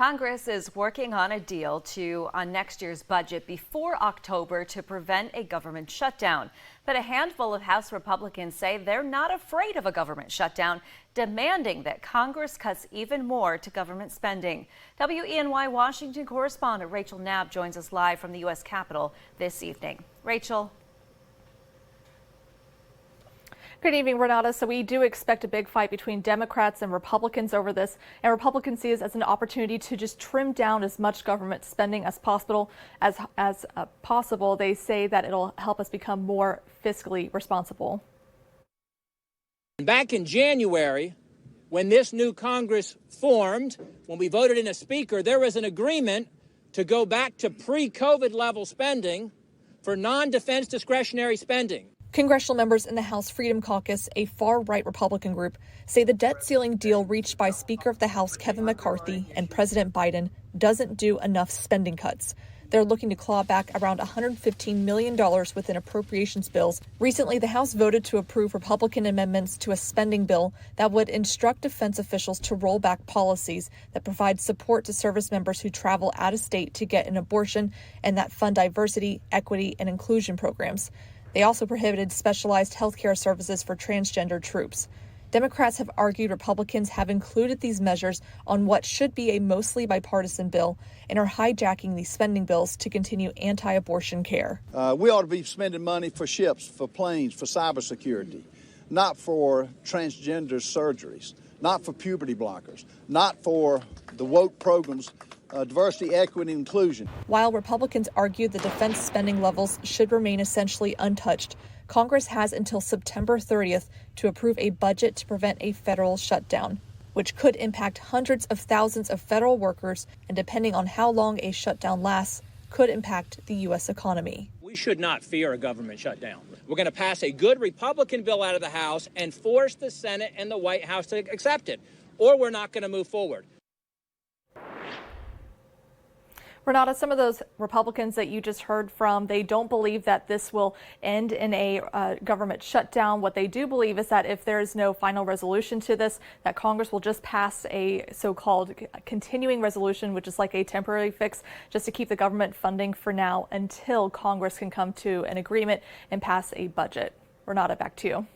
Congress is working on a deal on next year's budget before October to prevent a government shutdown. But a handful of House Republicans say they're not afraid of a government shutdown, demanding that Congress cuts even more to government spending. WENY Washington correspondent Rachel Knapp joins us live from the U.S. Capitol this evening. Rachel. Good evening, Renata. So we do expect a big fight between Democrats and Republicans over this, and Republicans see it as an opportunity to just trim down as much government spending as possible. They say that it'll help us become more fiscally responsible. Back in January, when this new Congress formed, when we voted in a speaker, there was an agreement to go back to pre-COVID level spending for non-defense discretionary spending. Congressional members in the House Freedom Caucus, a far-right Republican group, say the debt ceiling deal reached by Speaker of the House Kevin McCarthy and President Biden doesn't do enough spending cuts. They're looking to claw back around $115 million within appropriations bills. Recently, the House voted to approve Republican amendments to a spending bill that would instruct defense officials to roll back policies that provide support to service members who travel out of state to get an abortion and that fund diversity, equity, and inclusion programs. They also prohibited specialized health care services for transgender troops. Democrats have argued Republicans have included these measures on what should be a mostly bipartisan bill and are hijacking these spending bills to continue anti-abortion care. We ought to be spending money for ships, for planes, for cybersecurity, not for transgender surgeries, not for puberty blockers, not for the woke programs. Diversity, equity, and inclusion. While Republicans argue the defense spending levels should remain essentially untouched, Congress has until September 30th to approve a budget to prevent a federal shutdown, which could impact hundreds of thousands of federal workers and, depending on how long a shutdown lasts, could impact the U.S. economy. We should not fear a government shutdown. We're going to pass a good Republican bill out of the House and force the Senate and the White House to accept it, or we're not going to move forward. Renata, some of those Republicans that you just heard from, they don't believe that this will end in a government shutdown. What they do believe is that if there is no final resolution to this, that Congress will just pass a so-called continuing resolution, which is like a temporary fix, just to keep the government funding for now until Congress can come to an agreement and pass a budget. Renata, back to you.